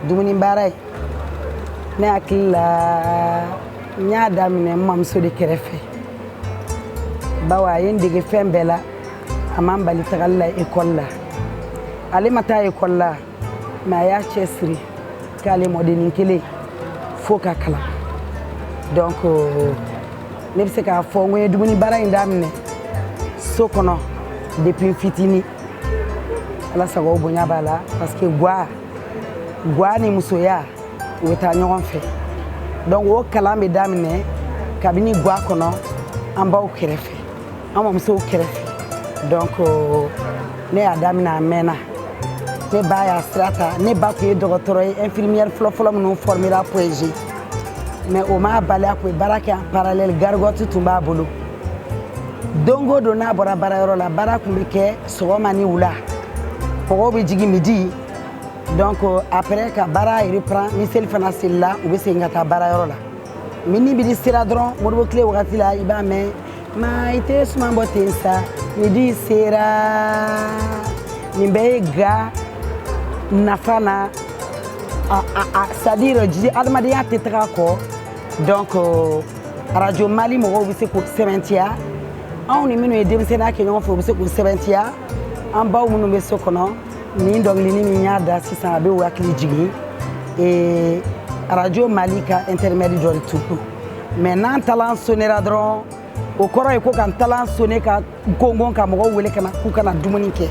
dumuni baara ne hakili la n y'a daminɛ n mamuso de kɛrɛfɛ bawo a ye n dege fɛn bɛɛ la a m'an bali tagali la école la ale ma taa école la mais a y'a cɛsiri k'ale mɔdennin kelen fo ka kalan donc ne bɛ se k'a fɔ n ko ye dumuni baara in daminɛ so kɔnɔ depuis fitini ala sago bonya b'a la parce que gwa ni musoya u bɛ taa ɲɔgɔn fɛ donc o kalan bɛ daminɛ kabini gwa kɔnɔ an baw kɛrɛfɛ an mamusow kɛrɛfɛ donc ne y'a daminɛ a mɛnna ne ba y'a sira ta ne ba tun ye dɔgɔtɔrɔ ye infirmière fɔlɔ minnu formera POEG mais o m'a bali a tun ye baara kɛ en parallèle gargote tun b'a bolo don o don n'a bɔra baarayɔrɔ la baara tun bɛ kɛ sɔgɔma ni wula mɔgɔw bɛ jigin midi donc après ka baara reprend ni seli fana selila u bɛ segin ka taa baarayɔrɔ la midi bɛ di sera dɔrɔn moribo tile wagati la i b'a mɛn ma i tɛ suman bɔ ten sa midi sera nin bɛɛ ye ga nafa na c'est-à-dire adamadenya tɛ taga kɔ donc radio Mali mɔgɔw bɛ se k'o sɛbɛntiya anw ni minnu ye denmisɛnninya kɛ ɲɔgɔn fɛ u bɛ se k'o sɛbɛntiya an baw minnu bɛ so kɔnɔ nin dɔnkilini min y'a da sisan a bɛ u hakili jigin radio Mali ka intermède dɔ de tun don mais n'an talan sonnera dɔrɔn o kɔrɔ ye ko ka n talan sonné ka gongon ka mɔgɔw wele ka na k'u kana dumuni kɛ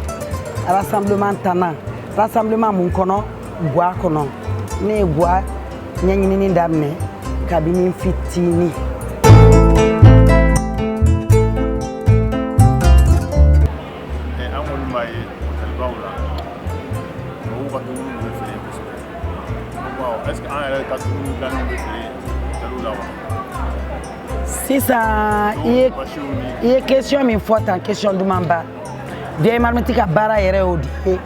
rassemblement tannan rassemblement mun kɔnɔ gwa kɔnɔ ne ye gwa ɲɛɲinini daminɛ kabini fitini sisan i ye question min fɔ tan question duman ba vieille marmite ka baara yɛrɛ y'o de ye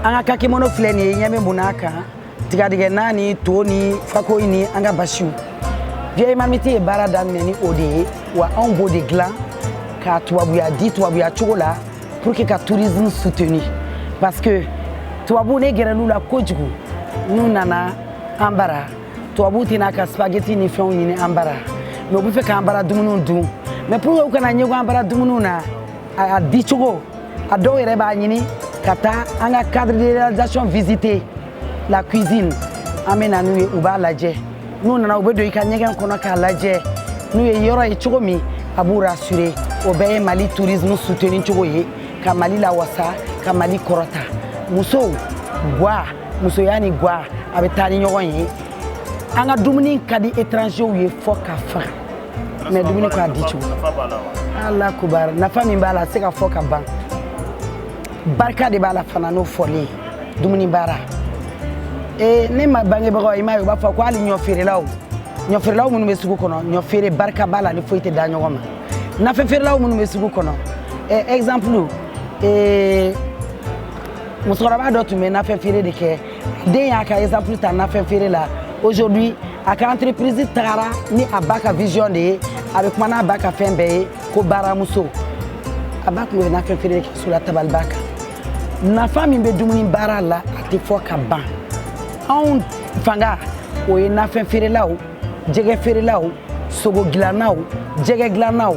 an ka kakimono filɛ nin ye ɲɛ bɛ mun n'a kan tigadigɛna ni to ni fako ni an ka basiw vieille marmite ye baara daminɛ ni o de ye wa anw b'o de dilan ka tubabuya di tubabuya cogo la pour que ka tourisme soutenir parce que tubabu ne gɛrɛl'u la kojugu n'u nana an bara tubabu tɛna ka spaghetti ni fɛnw ɲini an bara mais u bɛ fɛ k'an bara dumuniw dun mais pour que u kana ɲɛgun an bara dumuniw na a di cogo a dɔw yɛrɛ b'a ɲini ka taa an ka cadre de réalisation visiter la cuisine an bɛ na n'u ye u b'a lajɛ n'u nana u bɛ don i ka ɲɛgɛn kɔnɔ k'a lajɛ n'u ye yɔrɔ ye cogo min a b'u rassurer o bɛɛ ye Mali tourisme soutenir cogo ye ka Mali lawasa ka Mali kɔrɔta musow gwa musoya ni gwa a bɛ taa ni ɲɔgɔn ye an ka dumuni ka di étrangers ye fɔ ka faga mais dumuni ko a di cogo ala kubar nafa min b'a la se ka fɔ ka ban barika de b'a la fana n'o fɔlen dumuni baara ne ma bangebagaw i m'a ye u b'a fɔ ko hali ɲɔ feerelaw minnu bɛ sugu kɔnɔ ɲɔ feere barika b'a la ni foyi tɛ da ɲɔgɔn ma nafɛn feerelaw minnu bɛ sugu kɔnɔ exemple musokɔrɔba dɔ tun bɛ nafɛn feere de kɛ den y'a ka exemple ta nafɛn feere la aujourd'hui a ka entreprise tagara ni a ba ka vision de ye a bɛ kuma n'a ba ka fɛn bɛɛ ye ko baaramuso a ba tun bɛ nafɛn feere kɛ so la tabaliba kan nafa min bɛ dumuni baara la a tɛ fɔ ka ban anw fanga o ye nafɛn feerelaw jɛgɛ feerelaw sogo dilannaw jɛgɛ dilannaw